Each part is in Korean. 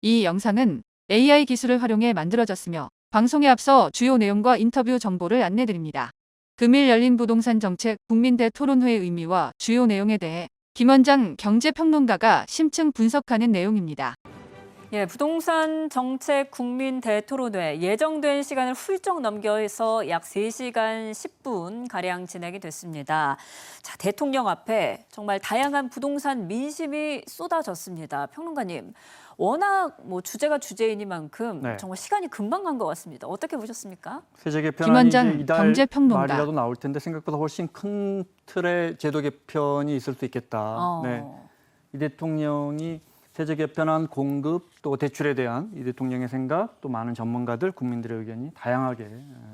이 영상은 AI 기술을 활용해 만들어졌으며 방송에 앞서 주요 내용과 인터뷰 정보를 안내드립니다. 금일 열린 부동산 정책 국민대 토론회의 의미와 주요 내용에 대해 김원장 경제평론가가 심층 분석하는 내용입니다. 부동산 정책 국민 대토론회 예정된 시간을 훌쩍 넘겨서 약 3시간 10분 가량 진행이 됐습니다. 자, 대통령 앞에 정말 다양한 부동산 민심이 쏟아졌습니다. 평론가님, 워낙 주제가 주제이니만큼 정말 시간이 금방 간 것 같습니다. 어떻게 보셨습니까? 세제 개편안이 김원장 이달 경제평론가. 말이라도 나올 텐데 생각보다 훨씬 큰 틀의 제도 개편이 있을 수 있겠다. 이 대통령이 세제 개편안 공급 또 대출에 대한 이 대통령의 생각 또 많은 전문가들 국민들의 의견이 다양하게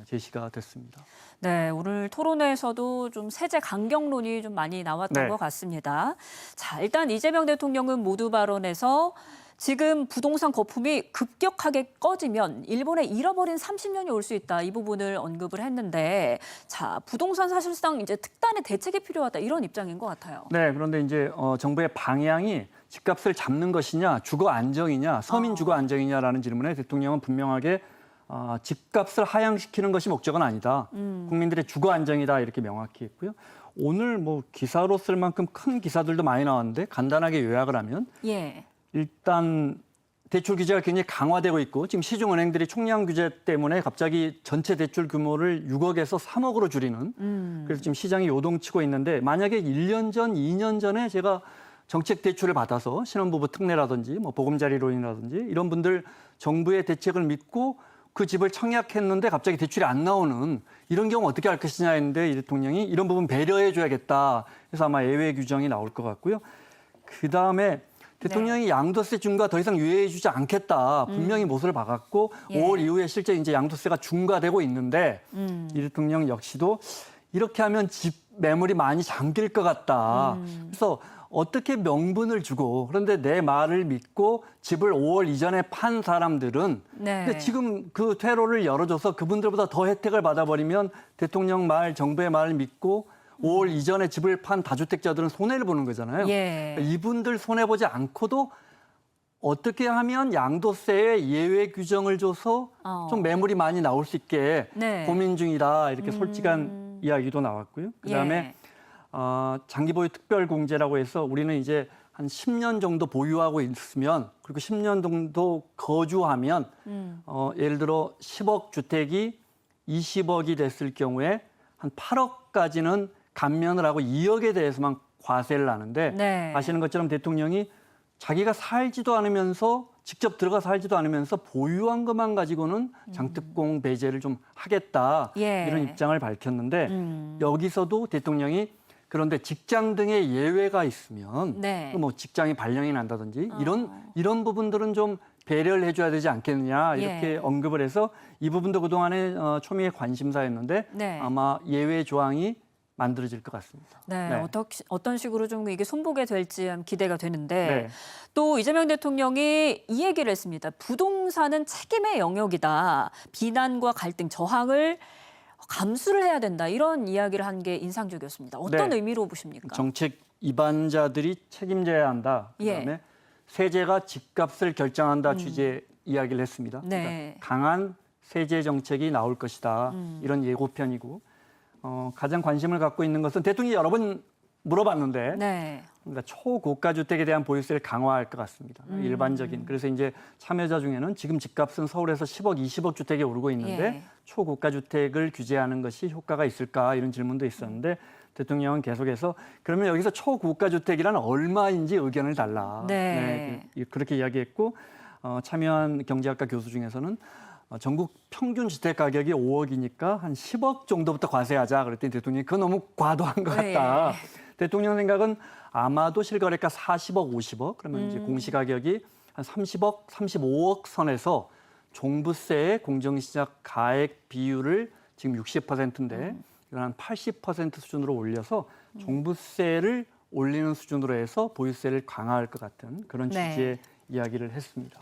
제시가 됐습니다. 네, 오늘 토론회에서도 좀 세제 강경론이 좀 많이 나왔던 것 같습니다. 자, 일단 이재명 대통령은 모두 발언에서 지금 부동산 거품이 급격하게 꺼지면 일본에 잃어버린 30년이 올 수 있다. 이 부분을 언급을 했는데, 자, 부동산 사실상 이제 특단의 대책이 필요하다. 이런 입장인 것 같아요. 네, 그런데 이제 정부의 방향이 집값을 잡는 것이냐, 주거 안정이냐, 서민 주거 안정이냐라는 질문에 대통령은 분명하게 집값을 하향시키는 것이 목적은 아니다. 국민들의 주거 안정이다 이렇게 명확히 했고요. 오늘 기사로 쓸 만큼 큰 기사들도 많이 나왔는데 간단하게 요약을 하면 일단 대출 규제가 굉장히 강화되고 있고 지금 시중은행들이 총량 규제 때문에 갑자기 전체 대출 규모를 6억에서 3억으로 줄이는 그래서 지금 시장이 요동치고 있는데 만약에 1년 전, 2년 전에 제가 정책 대출을 받아서 신혼부부 특례라든지 보금자리론이라든지 이런 분들 정부의 대책을 믿고 그 집을 청약했는데 갑자기 대출이 안 나오는 이런 경우 어떻게 할 것이냐 했는데 이 대통령이 이런 부분 배려해 줘야겠다. 그래서 아마 예외 규정이 나올 것 같고요. 그다음에 대통령이 양도세 중과 더 이상 유예해 주지 않겠다. 분명히 못을 박았고 5월 이후에 실제 이제 양도세가 중과되고 있는데 이 대통령 역시도 이렇게 하면 집 매물이 많이 잠길 것 같다. 그래서 어떻게 명분을 주고 그런데 내 말을 믿고 집을 5월 이전에 판 사람들은 근데 지금 그 퇴로를 열어줘서 그분들보다 더 혜택을 받아버리면 대통령 말, 정부의 말을 믿고 5월 이전에 집을 판 다주택자들은 손해를 보는 거잖아요. 이분들 손해보지 않고도 어떻게 하면 양도세에 예외 규정을 줘서 좀 매물이 많이 나올 수 있게 고민 중이다. 이렇게 솔직한 이야기도 나왔고요. 그다음에 장기 보유 특별 공제라고 해서 우리는 이제 한 10년 정도 보유하고 있으면 그리고 10년 정도 거주하면 예를 들어 10억 주택이 20억이 됐을 경우에 한 8억까지는 감면을 하고 2억에 대해서만 과세를 하는데 아시는 것처럼 대통령이 자기가 살지도 않으면서 직접 들어가 살지도 않으면서 보유한 것만 가지고는 장특공 배제를 좀 하겠다 이런 입장을 밝혔는데 여기서도 대통령이 그런데 직장 등의 예외가 있으면 직장이 발령이 난다든지 이런 부분들은 좀 배려를 해줘야 되지 않겠느냐 이렇게 언급을 해서 이 부분도 그동안에 초미의 관심사였는데 아마 예외 조항이 만들어질 것 같습니다. 어떤 식으로 좀 이게 손보게 될지 기대가 되는데 또 이재명 대통령이 이 얘기를 했습니다. 부동산은 책임의 영역이다. 비난과 갈등, 저항을 감수를 해야 된다. 이런 이야기를 한 게 인상적이었습니다. 어떤 의미로 보십니까? 정책 위반자들이 책임져야 한다. 그다음에 세제가 집값을 결정한다 취지의 이야기를 했습니다. 그러니까 강한 세제 정책이 나올 것이다. 이런 예고편이고 가장 관심을 갖고 있는 것은 대통령이 여러 번 물어봤는데 그러니까 초고가 주택에 대한 보유세를 강화할 것 같습니다. 일반적인. 그래서 이제 참여자 중에는 지금 집값은 서울에서 10억, 20억 주택에 오르고 있는데 초고가 주택을 규제하는 것이 효과가 있을까 이런 질문도 있었는데 대통령은 계속해서 그러면 여기서 초고가 주택이란 얼마인지 의견을 달라. 그렇게 이야기했고 참여한 경제학과 교수 중에서는 전국 평균 주택 가격이 5억이니까 한 10억 정도부터 과세하자. 그랬더니 대통령이 그거 너무 과도한 것 같다. 대통령 생각은 아마도 실거래가 40억, 50억 그러면 이제 공시가격이 한 30억, 35억 선에서 종부세의 공정시작 가액 비율을 지금 60%인데 이건 한 80% 수준으로 올려서 종부세를 올리는 수준으로 해서 보유세를 강화할 것 같은 그런 취지의 이야기를 했습니다.